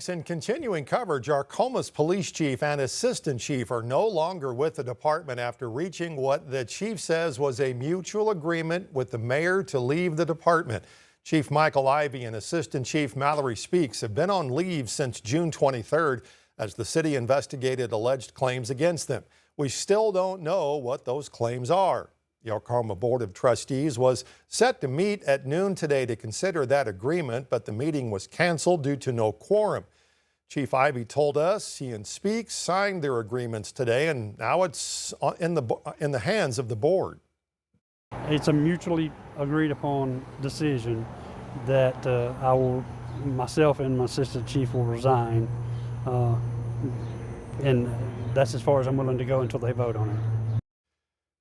In continuing coverage, Arkoma's police chief and assistant chief are no longer with the department after reaching what the chief says was a mutual agreement with the mayor to leave the department. Chief Michael Ivey and Assistant Chief Mallory Speaks have been on leave since June 23rd as the city investigated alleged claims against them. We still don't know what those claims are. The Arkoma Board of Trustees was set to meet at noon today to consider that agreement, but the meeting was canceled due to no quorum. Chief Ivey told us he and Speaks signed their agreements today, and now it's in the hands of the board. It's a mutually agreed upon decision that myself and my assistant chief will resign, and that's as far as I'm willing to go until they vote on it.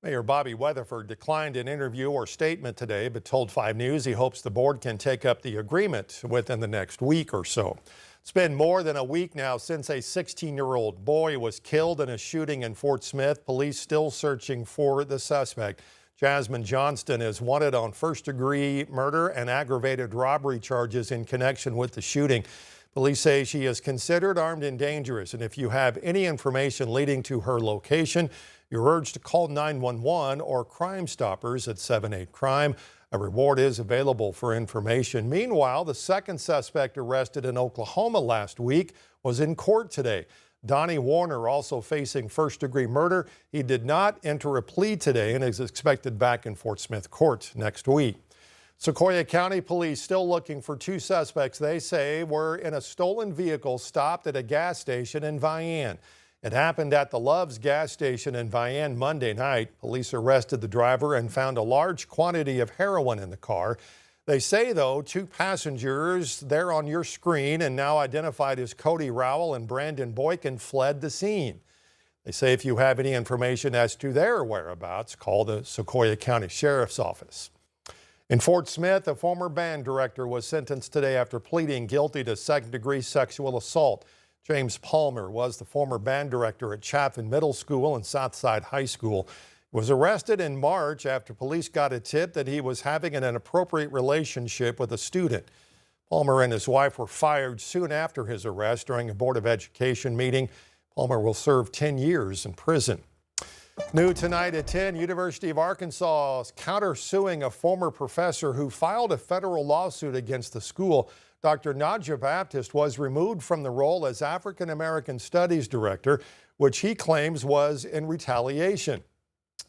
Mayor Bobby Weatherford declined an interview or statement today, but told 5 News he hopes the board can take up the agreement within the next week or so. It's been more than a week now since a 16-year-old boy was killed in a shooting in Fort Smith. Police still searching for the suspect. Jasmine Johnston is wanted on first-degree murder and aggravated robbery charges in connection with the shooting. Police say she is considered armed and dangerous, and if you have any information leading to her location, you're urged to call 911 or Crime Stoppers at 78-CRIME. A reward is available for information. Meanwhile, the second suspect arrested in Oklahoma last week was in court today. Donnie Warner also facing first-degree murder. He did not enter a plea today and is expected back in Fort Smith court next week. Sequoyah County Police still looking for 2 suspects they say were in a stolen vehicle stopped at a gas station in Vian. It happened at the Love's gas station in Vian Monday night. Police arrested the driver and found a large quantity of heroin in the car. They say, though, 2 passengers there on your screen and now identified as Cody Rowell and Brandon Boykin fled the scene. They say if you have any information as to their whereabouts, call the Sequoyah County Sheriff's Office. In Fort Smith, a former band director was sentenced today after pleading guilty to second-degree sexual assault. James Palmer was the former band director at Chaffin Middle School and Southside High School. He was arrested in March after police got a tip that he was having an inappropriate relationship with a student. Palmer and his wife were fired soon after his arrest during a Board of Education meeting. Palmer will serve 10 years in prison. New tonight at 10, University of Arkansas is countersuing a former professor who filed a federal lawsuit against the school. Dr. Nadja Baptist was removed from the role as African American Studies Director, which he claims was in retaliation.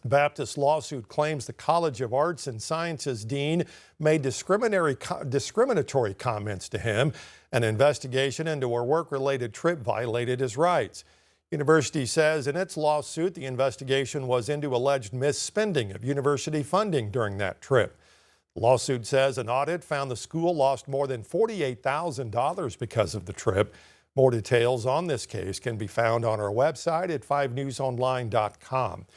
Baptist's lawsuit claims the College of Arts and Sciences dean made discriminatory comments to him. An investigation into a work-related trip violated his rights. University says in its lawsuit the investigation was into alleged misspending of university funding during that trip. The lawsuit says an audit found the school lost more than $48,000 because of the trip. More details on this case can be found on our website at 5newsonline.com.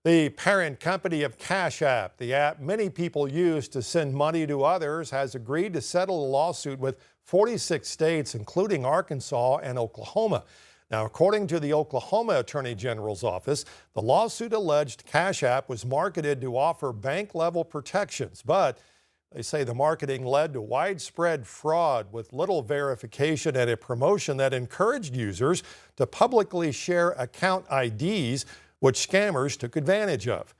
The parent company of Cash App, the app many people use to send money to others, has agreed to settle a lawsuit with 46 states, including Arkansas and Oklahoma. Now, according to the Oklahoma Attorney General's office, the lawsuit alleged Cash App was marketed to offer bank-level protections, but they say the marketing led to widespread fraud with little verification and a promotion that encouraged users to publicly share account IDs, which scammers took advantage of.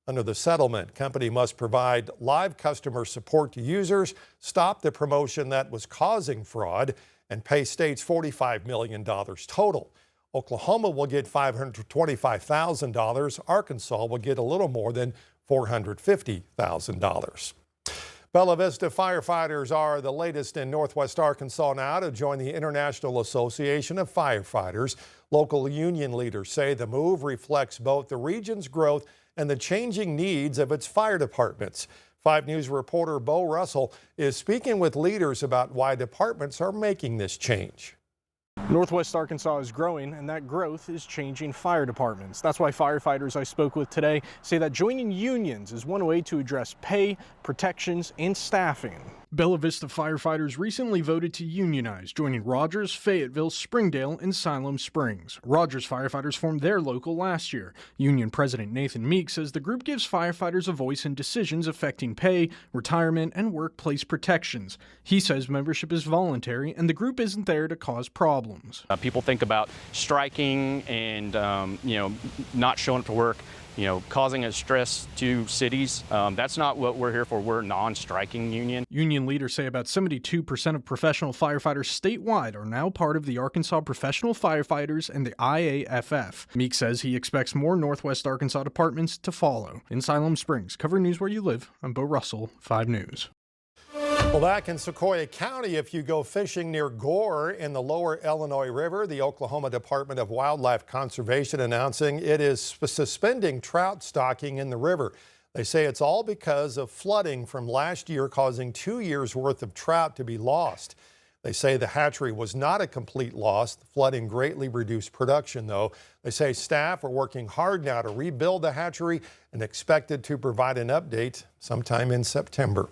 Under the settlement, company must provide live customer support to users, stop the promotion that was causing fraud, and pay states $45 million total. Oklahoma will get $525,000. Arkansas will get a little more than $450,000. Bella Vista firefighters are the latest in Northwest Arkansas now to join the International Association of Firefighters. Local union leaders say the move reflects both the region's growth and the changing needs of its fire departments. 5 News reporter Bo Russell is speaking with leaders about why departments are making this change. Northwest Arkansas is growing, and that growth is changing fire departments. That's why firefighters I spoke with today say that joining unions is one way to address pay, protections, and staffing. Bella Vista firefighters recently voted to unionize, joining Rogers, Fayetteville, Springdale, and Siloam Springs. Rogers firefighters formed their local last year. Union President Nathan Meek says the group gives firefighters a voice in decisions affecting pay, retirement, and workplace protections. He says membership is voluntary and the group isn't there to cause problems. People think about striking and not showing up to work, causing a stress to cities. That's not what we're here for. We're a non-striking union. Union leaders say about 72% of professional firefighters statewide are now part of the Arkansas Professional Firefighters and the IAFF. Meek says he expects more Northwest Arkansas departments to follow. In Siloam Springs, covering news where you live, I'm Bo Russell, 5 News. Well, back in Sequoyah County, if you go fishing near Gore in the lower Illinois River, the Oklahoma Department of Wildlife Conservation announcing it is suspending trout stocking in the river. They say it's all because of flooding from last year, causing 2 years' worth of trout to be lost. They say the hatchery was not a complete loss. The flooding greatly reduced production, though. They say staff are working hard now to rebuild the hatchery and expected to provide an update sometime in September.